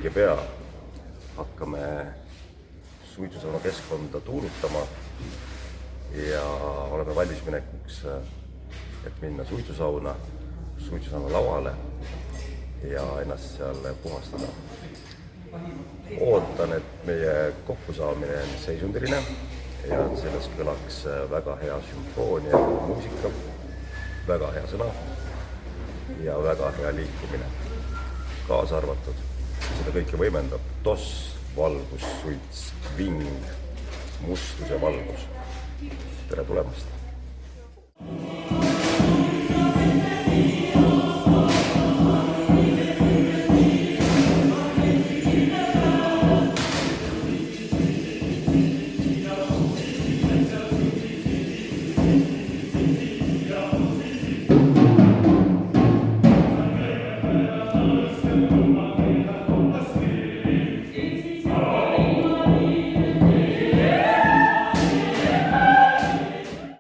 õige pea hakkame suitsusauna keskkonda tuulutama ja oleme valmis minekuks, et minna suitsusauna lavale ja ennast seal puhastada. Ootan, et meie kokkusaamine on seisundiline ja et sellest kõlaks väga hea sümfoonia muusika, väga hea sõna ja väga hea liikumine. Kaasa arvatud, seda kõike võimendab toss, valgus, suits, ving, mustus ja valgus. Tere tulemast!